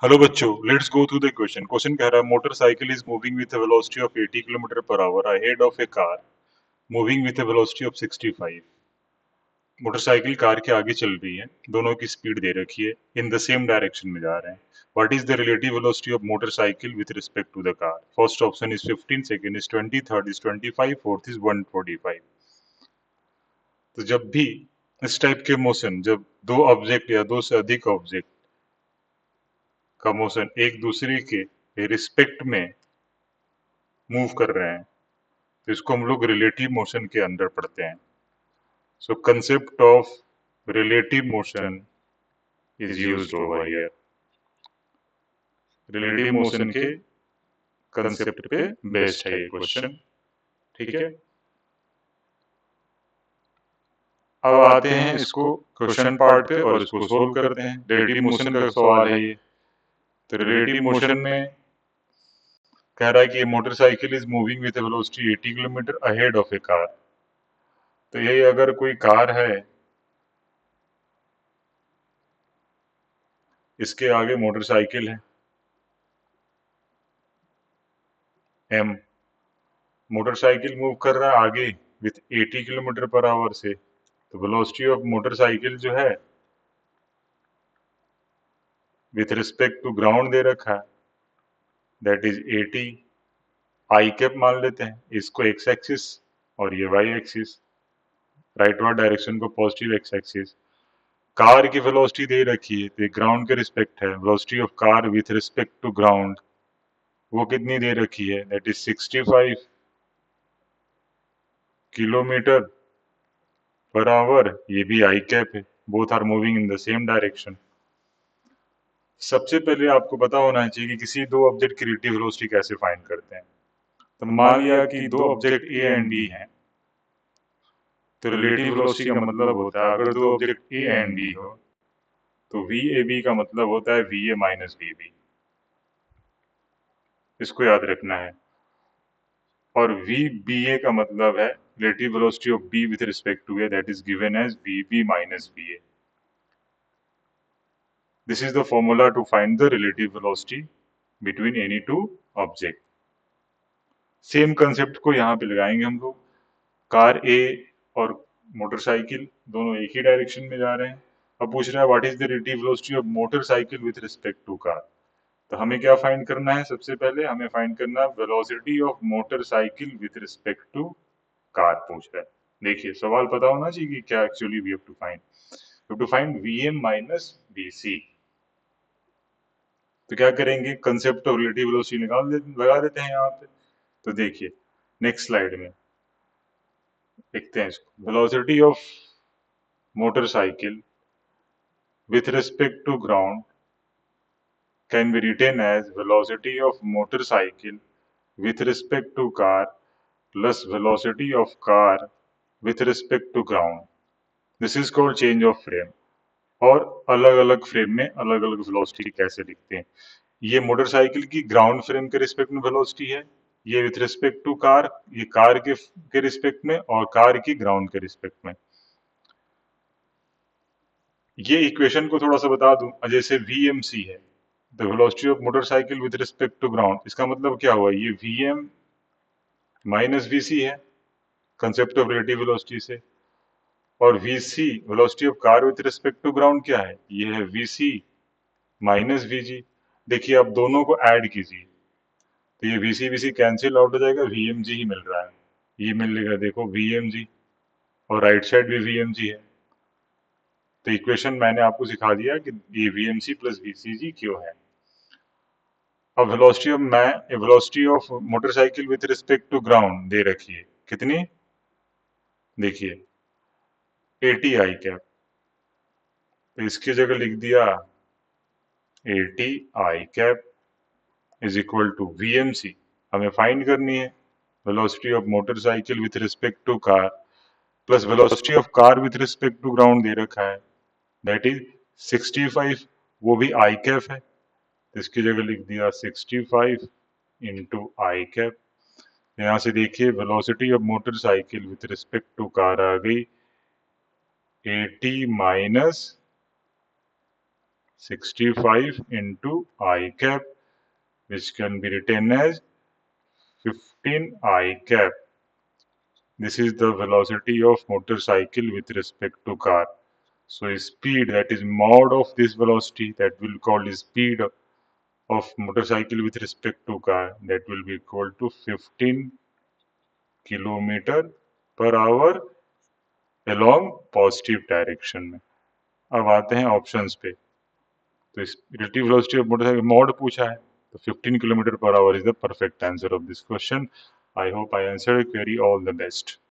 Hello बच्चों, let's go through the question. Question कह रहा है motorcycle is moving with a velocity of 80 kilometre per our ahead of A car moving with a velocity of 65। Motorcycle car के आगे चल रही है, दोनों की स्पीड दे रखी है, इन द सेम डायरेक्शन में जा रहे हैं। What is the relative velocity of motorcycle with respect to the car? First option is 15, second is 20, third is 25, fourth is 145। तो जब भी इस टाइप के मोशन, जब दो ऑब्जेक्ट या दो से अधिक ऑब्जेक्ट का मोशन एक दूसरे के रिस्पेक्ट में मूव कर रहे हैं, तो इसको हम लोग रिलेटिव मोशन के अंदर पढ़ते हैं। सो concept of relative motion is used over here. Relative motion के कंसेप्ट पे बेस्ड है ये क्वेश्चन। ठीक है, अब आते हैं इसको क्वेश्चन पार्ट पे और इसको सोल्व करते हैं। रिलेटिव मोशन का सवाल है ये। तो रिलेटिव मोशन में कह रहा है कि motorcycle is moving with velocity 80 kilometre ahead of A car. तो ये अगर कोई कार है, इसके आगे मोटरसाइकिल है एम, मोटरसाइकिल मूव कर रहा है आगे विथ 80 किलोमीटर पर आवर से। तो वेलोसिटी ऑफ मोटरसाइकिल जो है विथ रिस्पेक्ट टू ग्राउंड दे रखा है, दैट इज 80। आई कैप मान लेते हैं, इसको एक्स एक्सिस और ये वाई एक्सिस, राइटवर्ड डायरेक्शन को पॉजिटिव एक्स एक्सिस। कार की वेलोसिटी दे रखी है, तो ग्राउंड के रिस्पेक्ट है। Velocity of car with respect to ground वो कितनी दे रखी है, that is 65 kilometre per hour. ये भी आई कैप है, both are moving in the same direction. सबसे पहले आपको पता होना चाहिए कि किसी दो ऑब्जेक्ट की रिलेटिव वेलोसिटी कैसे फाइंड करते हैं। तो मान लिया कि दो ऑब्जेक्ट ए एंड बी हैं, तो रिलेटिव वेलोसिटी का मतलब होता है, अगर दो ऑब्जेक्ट ए एंड बी हो तो वी ए बी का मतलब होता है V A minus V B. इसको याद रखना है। और वी बी ए का मतलब है relative velocity of B with respect to A, that is given as V B minus V A. This is the formula to find the relative velocity between any two object. Same concept को यहाँ पे लगाएंगे हम लोग। Car ए और motorcycle दोनों एक ही direction में जा रहे हैं। अब पूछ रहा है what is the relative velocity of motorcycle with respect to car. तो हमें क्या फाइंड करना है? सबसे पहले हमें फाइंड करना है velocity of motorcycle with respect to car पूछ रहा है। देखिए, सवाल पता होना चाहिए कि क्या actually we have to find V M minus B C. तो क्या करेंगे, कंसेप्ट ऑफ रिलेटिव वेलोसिटी लगा देते हैं यहाँ पे। तो देखिए नेक्स्ट स्लाइड में देखते हैं इसको। Velocity of motorcycle with respect to ground can be written as velocity of motorcycle with respect to car plus velocity of car with respect to ground. This is called change of frame. और अलग अलग frame में अलग अलग velocity कैसे लिखते हैं। ये मोटरसाइकिल की ग्राउंड फ्रेम के रिस्पेक्ट में वेलोसिटी है, ये विथ रिस्पेक्ट टू कार, ये कार के रिस्पेक्ट में, और कार की ग्राउंड के रिस्पेक्ट में। ये इक्वेशन को थोड़ा सा बता दूं, जैसे VMC है, the velocity of motorcycle with respect to ground, इसका मतलब क्या हुआ, ये VM माइनस VC है कंसेप्ट ऑफ रिलेटिव वेलोसिटी से। और VC velocity of car with respect to ground क्या है, ये है VC माइनस VG। देखिए अब दोनों को ऐड कीजिए तो ये VC VC कैंसिल आउट हो जाएगा, VMG ही मिल रहा है। ये मिलेगा देखो VMG, और राइट साइड भी VMG है। तो इक्वेशन मैंने आपको सिखा दिया कि ये VMC प्लस VCG क्यों है। अब velocity of motorcycle with respect to ground दे रखी है कितनी, देखिए 80 आई कैप। तो इसकी जगह लिख दिया 80 I cap is equal to VMC। हमें फाइंड करनी है velocity of motorcycle with respect to car plus velocity of car with respect to ground दे रखा है, दैट इज 65, वो भी आई कैप है। तो इसकी जगह लिख दिया 65 इंटू आई कैप। यहाँ से देखिए velocity of motorcycle with respect to car आ गई 80 minus 65 into I cap, which can be written as 15 I cap. This is the velocity of motorcycle with respect to car. So speed, that is mod of this velocity, that will call the speed of motorcycle with respect to car, that will be equal to 15 kilometre per our along positive direction में। अब आते हैं options पे। तो इस relative velocity of motorcycle mod पूछा है, तो 15 kilometre per our is the perfect answer of this question. I hope I answered query. All the best.